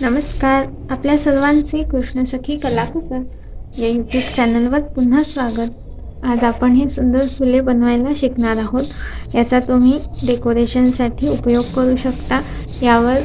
नमस्कार, आपल्या सर्वांचे कृष्णसखी कलाकुसर या यूट्यूब चॅनलवर पुन्हा स्वागत। आज आपण हे सुंदर फुले बनवायला शिकणार आहोत। याचा तुम्ही डेकोरेशनसाठी उपयोग करू शकता। यावर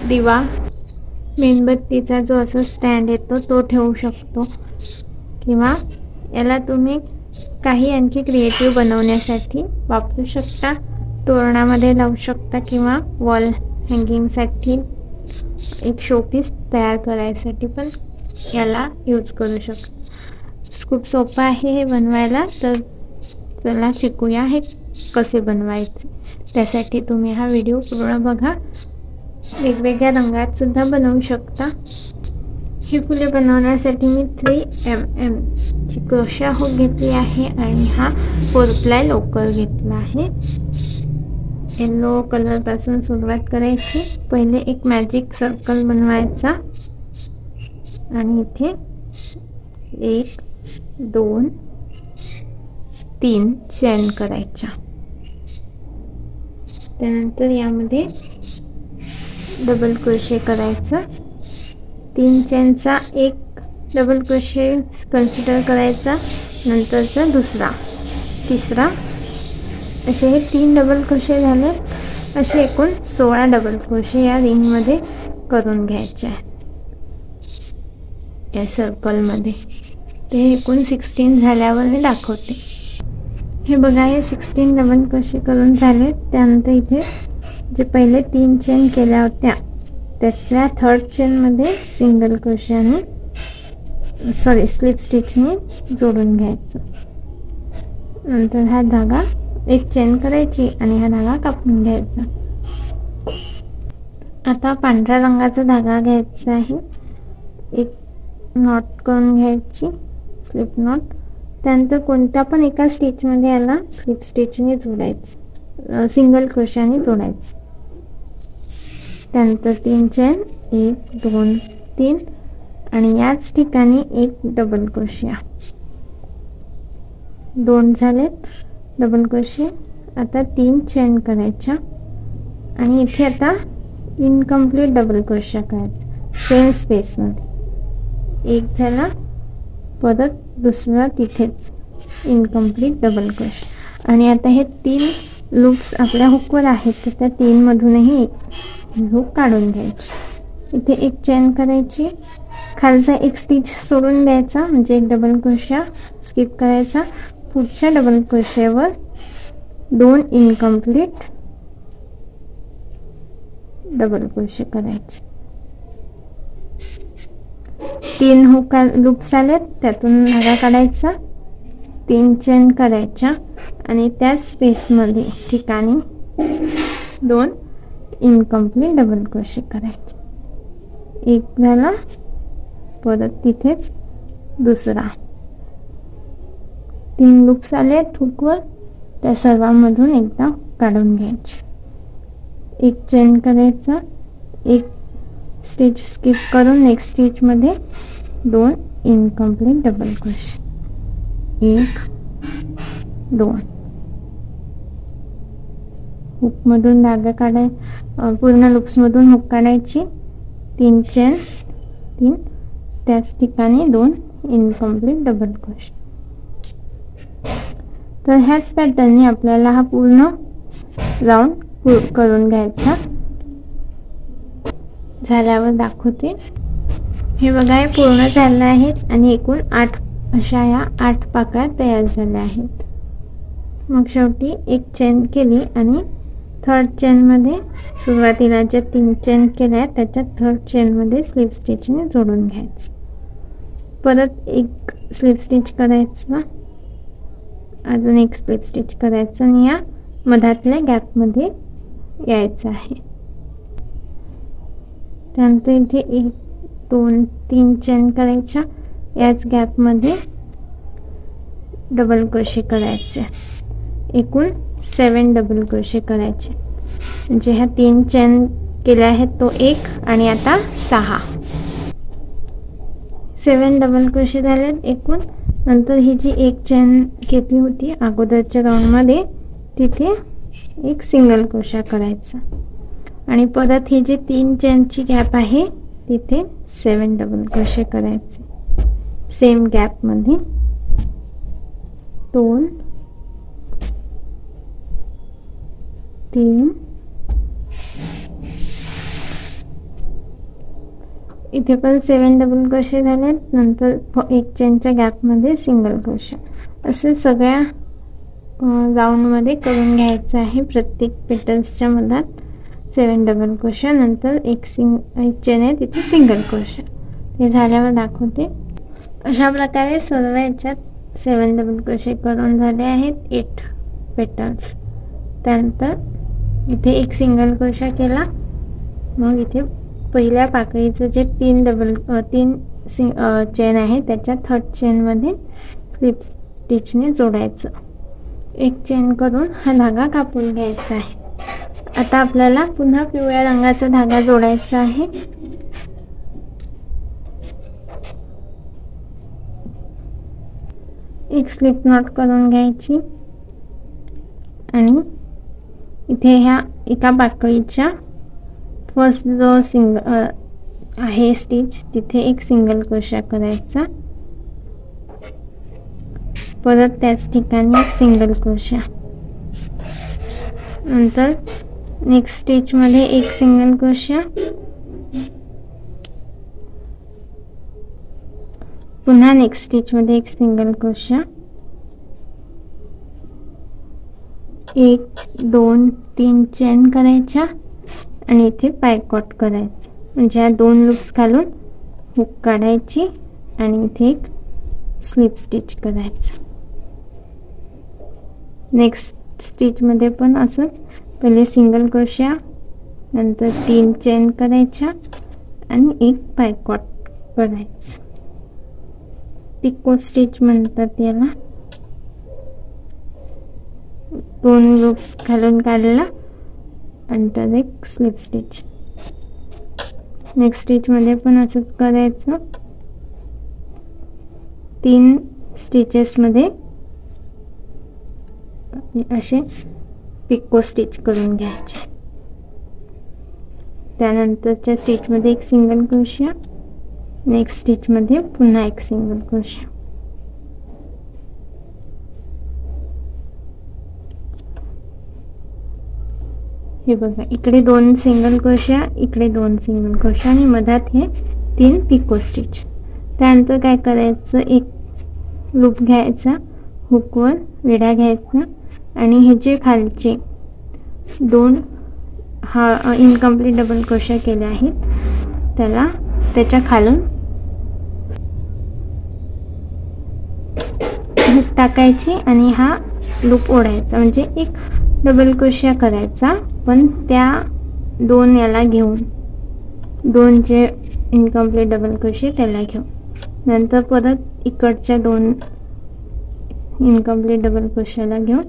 दिवा, मेणबत्तीचा जो असा स्टँड येतो तो ठेवू शकतो, किंवा याला तुम्ही काही आणखी क्रिएटिव्ह बनवण्यासाठी वापरू शकता। तोरणामध्ये लावू शकता किंवा वॉल हँगिंगसाठी एक शोपीस तयार करायसाठी पण याला यूज करू शकतो। खूप सोपं आहे हे बनवायला, तर चला शिकूया हे कसे बनवायचे। त्यासाठी तुम्ही हा व्हिडिओ पूर्ण बघा। वेगवेगळ्या रंगात सुद्धा बनवू शकता। ही फुले बनवण्यासाठी मी 3mm ची क्रोशा हुक घेतली आहे आणि हा 4 प्लाय लोकर घेतला आहे। येलो कलर पासून सुरुवात करायची। पहिले एक मॅजिक सर्कल बनवायचा आणि इथे 1 2 3 चेन करायच्या। त्यानंतर यामध्ये डबल क्रोशे करायचा। 3 चेनचा एक डबल क्रोशे कन्सिडर करायचा, नंतरचा दुसरा, तिसरा, असे हे 3 डबल क्रोशे झाले। असे एकूण 16 डबल क्रोशे या रिंग मध्ये करून घ्यायचे आहेत। या सर्कल मध्ये ते एकूण 16 झाल्यावर हे दाखवते। हे बघा, हे 16 डबल क्रोशे करून झाले। त्यानंतर इथे जे पहिले 3 चेन केल्या होत्या त्यातल्या 3rd चेन मध्ये सिंगल क्रोशाने स्लिप स्टिचने जोडून घ्यायचं। नंतर हा धागा एक चेन करायची आणि हा धागा कापून घ्यायचा। आता पांढऱ्या रंगाचा धागा घ्यायचा आहे। एक नॉट करून घ्यायची, स्लिप नॉट। त्यानंतर कोणत्या पण एका स्टिच मध्ये याला स्लिप स्टिचने जोडायचं, सिंगल क्रोशाने जोडायचं। त्यानंतर 3 चेन, 1 2 3 आणि याच ठिकाणी एक डबल क्रोशिया। 2 झालेत डबल क्रोशे। आता 3 चेन करायच्या आणि इथे आता इनकम्प्लीट डबल क्रोशा करायचा सेम स्पेस मध्ये। एक झाला, परत दुसरा तिथेच इनकम्प्लीट डबल क्रोशा। आणि आता हे 3 लूप्स आपल्या हुकवर आहेत, तर त्या 3 मधूनही एक हुक काढून घ्यायची। इथे एक चेन करायची, खालचा एक स्टिच सोडून द्यायचा, म्हणजे एक डबल क्रोशा स्किप करायचा। पुढच्या डबल क्रोशेवर 2 इनकम्प्लीट डबल क्रोशे करायचे। 3 हुक लूप्स आलेत, त्यातून धागा काढायचा, 3 चेन करायच्या आणि त्याच स्पेस मध्ये ठिकाणी 2 इनकम्प्लीट डबल क्रोशे करायचे। एक झाला, परत तिथेच दुसरा। 3 लूप्स आले हुकवर, त्या सर्वांमधून एकदा काढून घ्यायचे। एक चेन करायचा, एक स्टिच स्किप करून नेक्स्ट स्टिच मध्ये 2 इनकम्प्लीट डबल क्रोशे, 1 2। हुक मधून धागा काढाय, पूर्ण लूप्स मधून हुक काढायची, 3 चेन, 3, त्याच ठिकाणी 2 इनकम्प्लीट डबल क्रोशे। तर ह्याच पॅटर्नने आपल्याला हा पूर्ण राउंड करून घ्यायचा। झाल्यावर दाखवते। हे बघा, हे पूर्ण झालं आहे आणि एकूण 8 अशा या 8 पाकळ्या तयार झाल्या आहेत। मग शेवटी एक चेन केली आणि 3rd चेन मध्ये सुरुवातीला ज्या 3 चेन केल्या त्याच्या 3rd चेन मध्ये स्लिप स्टिचने जोडून घ्यायचं। परत एक स्लिप स्टिच करायचं, अजून एक स्लिप स्टिच करायचं आणि या मधातल्या गॅप मध्ये यायचं आहे। त्यानंतर इथे 1 2 3 चेन करायच्या, याच गॅप मध्ये डबल क्रोशे करायचे। एकूण 7 डबल क्रोशे करायचे, म्हणजे ह्या 3 चेन केल्या आहेत तो 1 आणि आता 6, 7 डबल क्रोशे झालेत एकूण। नंतर ही जी एक चेन घेतली होती अगोदरच्या राउंड मध्ये, तिथे एक सिंगल क्रोशा करायचा आणि परत हे जे 3 चेनची गॅप आहे तिथे 7 डबल क्रोशे करायचे. सेम गॅप मध्ये 2 3 इथे पण 7 डबल क्रोशे झाले. नंतर एक चेनच्या गॅप मध्ये सिंगल क्रोशे. असे सगळ्या राउंड मध्ये करून घ्यायचं आहे. प्रत्येक पेटल्सच्या मधात 7 डबल क्रोशे, नंतर एक चेन आहे तिथे सिंगल क्रोशे. हे झाल्यावर दाखवते. अशा प्रकारे सर्व याच्यात 7 डबल क्रोशे करून झाले आहेत 8 पेटल्स. त्यानंतर इथे एक सिंगल क्रोशा केला. मग इथे पहिल्या पाकळीचं जे 3 चेन आहे त्याच्या थर्ड चेन मध्ये स्लिप स्टिचने जोडायचं. एक चेन करून हा धागा कापून घ्यायचा आहे. आता आपल्याला पुन्हा पिवळ्या रंगाचा धागा जोडायचा आहे. एक स्लिप नॉट करून घ्यायची आणि इथे ह्या एका पाकळीच्या फर्स्ट जो आहे स्टिच तिथे एक सिंगल क्रोशा करायचा. परत त्याच ठिकाणी एक सिंगल क्रोशा. नंतर नेक्स्ट स्टिच मध्ये एक सिंगल क्रोशा. पुन्हा नेक्स्ट स्टिच मध्ये एक सिंगल क्रोशा. 1 2 3 चेन करायच्या आणि इथे पायकॉट करायचं. म्हणजे 2 लूप्स घालून हुक काढायची आणि इथे एक स्लिप स्टिच करायचं. नेक्स्ट स्टिच मध्ये पण असंच पहिले सिंगल क्रोशा, नंतर 3 चेन करायच्या आणि एक पायकॉट करायचं. पिको स्टिच म्हणतात याला. 2 लूप्स घालून काढला नंतर एक स्लिप स्टिच. नेक्स्ट स्टिच मध्ये पण असंच करायचं. 3 स्टिचेस मध्ये असे पिको स्टिच करून घ्यायचे. त्यानंतरच्या स्टिच मध्ये एक सिंगल क्रोशा. नेक्स्ट स्टिच मध्ये पुन्हा एक सिंगल क्रोशा. हे बघा, इकडे 2 सिंगल क्रोशा, इकडे 2 सिंगल क्रोशा आणि मधात हे 3 पिको स्टिच. त्यानंतर काय करायचं, एक लूप घ्यायचा, हुकवर विडा घ्यायचा आणि हे जे खालचे 2 इनकम्प्लीट डबल क्रोशा केले आहेत त्याला त्याच्या खालून हुक टाकायची आणि हा लूप ओढायचा. म्हणजे एक डबल क्रोशा करायचा, पण त्या 2 याला घेऊन 2 जे इनकम्प्लीट डबल क्रोशे त्याला घेऊन नंतर परत इकडच्या 2 इनकम्प्लीट डबल क्रोशाला घेऊन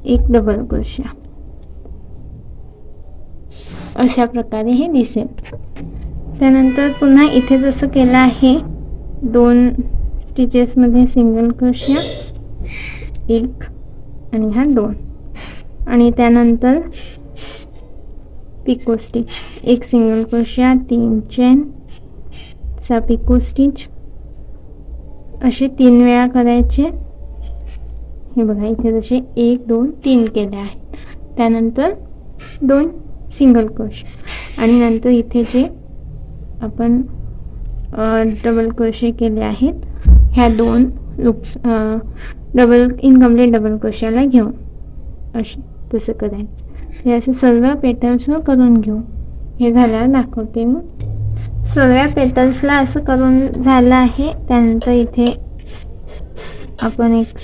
एक डबल क्रोशा. अशा प्रकारे हे दिसेल. त्यानंतर पुन्हा इथे जसं केलं आहे 2 स्टिचेस मध्ये सिंगल क्रोशा 1 आणि हा 2 आणि त्यानंतर पिको स्टिच, एक सिंगल क्रोशा, 3 चेन, चा पिको स्टिच असे 3 वेळा करायचे. हे बघा, इथे जसे 1 2 3 केले आहेत. त्यानंतर 2 सिंगल क्रोशे आणि नंतर इथे जे आपण डबल क्रोशे केले आहेत ह्या 2 लूप्स इनकम्प्लीट डबल क्रोशाला घेऊन असे तसं करायचं. हे असे सर्व पेटल्स करून घेऊ. हे झाल्यावर दाखवते मी. सर्व पेटल्सला असं करून झालं आहे. त्यानंतर इथे आपण एक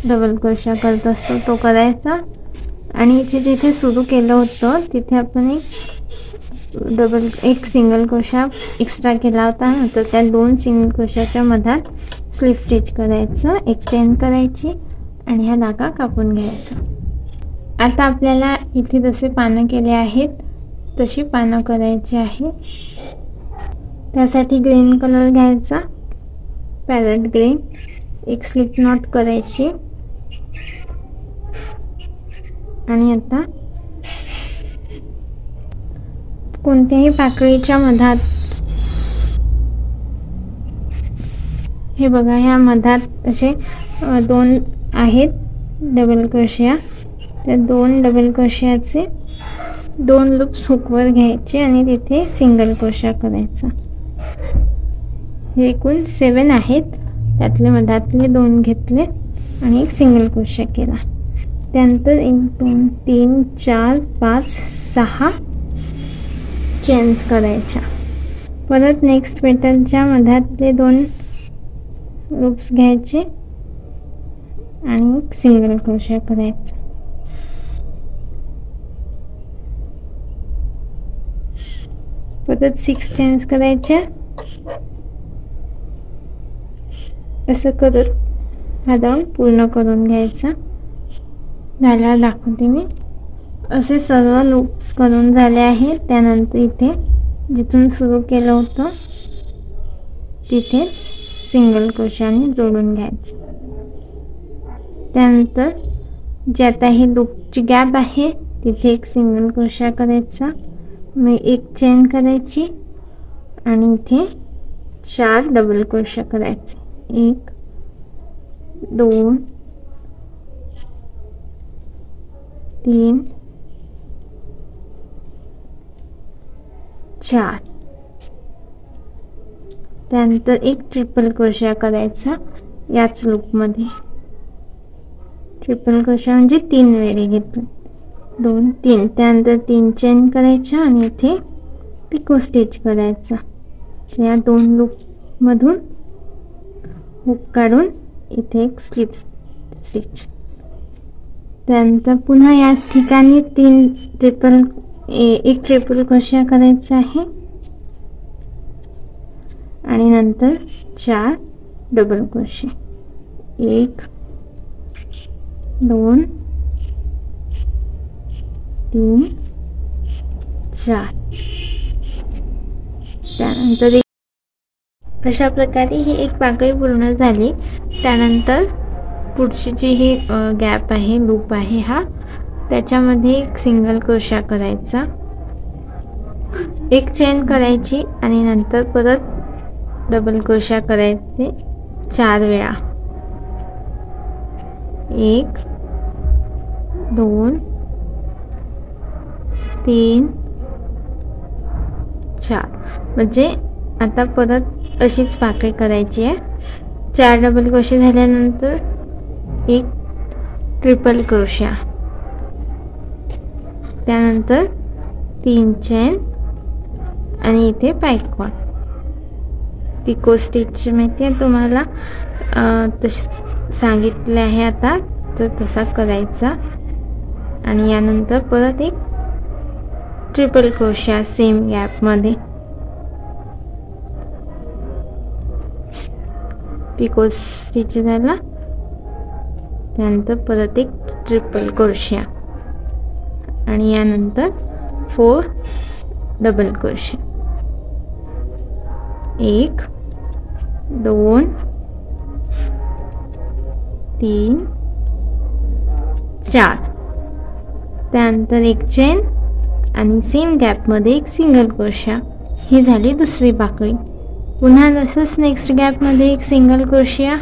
डबल क्रोशा करत असतो तो करायचा आणि इथे जिथे सुरू केलं होतं तिथे आपण एक सिंगल क्रोशा एक्स्ट्रा केला होता. नंतर त्या 2 सिंगल क्रोशाच्या मधात स्लिप स्टिच करायचं, एक चेन करायची आणि हा धागा कापून घ्यायचा. आता आपल्याला इथे जसे पानं केले आहेत तशी पानं करायची आहे. त्यासाठी ग्रीन कलर घ्यायचा, पॅरेट ग्रीन, एक स्लिप नॉट करायची आणि आता कोणत्याही पाकळीच्या मधात हे बघा, ह्या मधात असे 2 आहेत डबल क्रोशिया. त्या 2 डबल क्रोशियाचे 2 लूप्स हुकवर घ्यायचे आणि तिथे सिंगल क्रोशिया करायचा. हे एकूण 7 आहेत. त्यातले मधातले 2 घेतले आणि एक सिंगल क्रोशिया केला. त्यानंतर 1 2 3 4 5 6 चेन्स करायच्या. परत नेक्स्ट पेटलच्या मधातले 2 लूप्स घ्यायचे आणि एक सिंगल क्रोशिया करायचा. परत 6 चेन्स करायच्या. असं करत हा राऊंड पूर्ण करून घ्यायचा. झाल्यावर दाखवते मी. असे सर्व लूप्स करून झाले आहेत. त्यानंतर इथे जिथून सुरू केलं होतं तिथे सिंगल क्रोशियाने जोडून घ्यायचं. त्यानंतर जे आता ही लूपची गॅप आहे तिथे एक सिंगल क्रोशिया करायचा. मग एक चेन करायची आणि इथे 4 डबल क्रोशिया करायचे. 1 2 3 4. त्यानंतर एक ट्रिपल क्रोशिया करायचा याच लूपमध्ये. ट्रिपल क्रोशिया म्हणजे 3 वेळी घेतलं. 2 3. त्यानंतर 3 चेन करायच्या आणि इथे पिको स्टिच करायचा. या 2 लूपमधून हुक काढून इथे एक स्लिप स्टिच. त्यानंतर पुन्हा याच ठिकाणी 1 ट्रिपल क्रोशिया करायचा आहे आणि नंतर 4 डबल क्रोशिया. 1 2 3 4. त्यानंतर अशा प्रकारे ही एक पाकळी पूर्ण झाली. त्यानंतर पुढची जी ही गॅप आहे, लूप आहे हा, त्याच्यामध्ये एक सिंगल क्रोशिया करायचा. एक चेन करायची आणि नंतर परत डबल क्रोशिया करायचे 4 वेळा. 1 2 3 4. म्हणजे आता परत अशीच पाकळी करायची आहे. 4 डबल क्रोशिया झाल्यानंतर एक ट्रिपल क्रोशिया. त्यानंतर 3 चेन आणि इथे पायकॉट. पिको स्टिच माहिती आहे तुम्हाला, तसे सांगितले आहे आता, तर तसा करायचा. आणि यानंतर परत एक ट्रिपल क्रोशिया सेम गॅपमध्ये. पिको स्टिच झाला. त्यानंतर परत एक ट्रिपल क्रोशिया आणि यानंतर 4 डबल क्रोशिया. 1 2 3 4. त्यानंतर एक चेन आणि सेम गॅपमध्ये एक सिंगल क्रोशिया. ही झाली दुसरी पाकळी. पुन्हा तसंच नेक्स्ट गॅपमध्ये एक सिंगल क्रोशिया,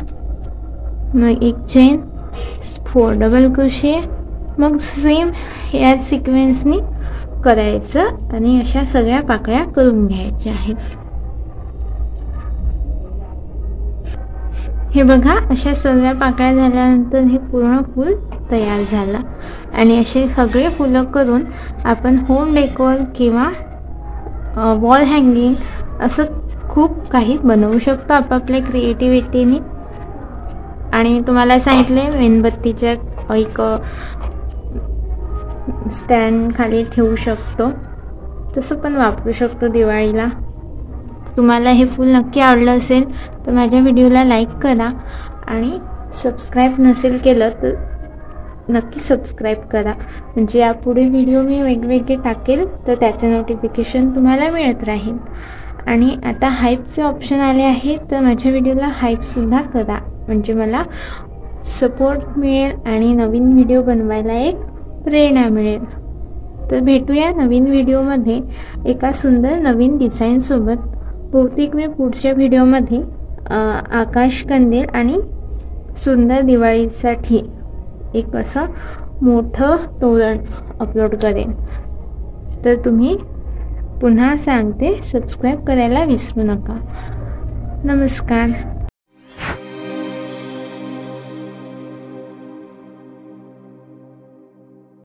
मग एक चेन, 4 डबल क्रोशिया. मग सेम याच सिक्वेन्सनी करायचं आणि अशा सगळ्या पाकळ्या करून घ्यायच्या आहेत. हे बघा, अशा सर्व पाकळ्या झाल्यानंतर हे पूर्ण फूल तयार झालं. आणि असे सगळे फुलं करून आपण होम डेकोर किंवा वॉल हँगिंग असं खूप काही बनवू शकतो आपापल्या क्रिएटिव्हिटीने. आणि मी तुम्हाला सांगितले मेणबत्तीच्या एक स्टँड खाली ठेवू शकतो, तसं पण वापरू शकतो दिवाळीला. तुम्हाला हे फूल नक्की आवडलं असेल तर माझ्या व्हिडिओला लाईक करा आणि सबस्क्राईब नसेल केलं तर नक्की सबस्क्राईब करा, म्हणजे यापुढे व्हिडिओ मी वेगवेगळे टाकेल तर त्याचे नोटिफिकेशन तुम्हाला मिळत राहील. आणि आता हाईपचे ऑप्शन आले आहे, तर माझ्या व्हिडिओला हाईपसुद्धा करा, म्हणजे मला सपोर्ट मिळेल आणि नवीन व्हिडिओ बनवायला एक प्रेरणा मिळेल. तर भेटूया नवीन व्हिडिओमध्ये एका सुंदर नवीन डिझाईनसोबत. बहुतेक मी पुढच्या व्हिडिओमध्ये आकाश कंदील आणि सुंदर दिवाळीसाठी एक असं मोठं तोरण अपलोड करेन. तर तुम्ही पुन्हा सांगते, सबस्क्राईब करायला विसरू नका. नमस्कार.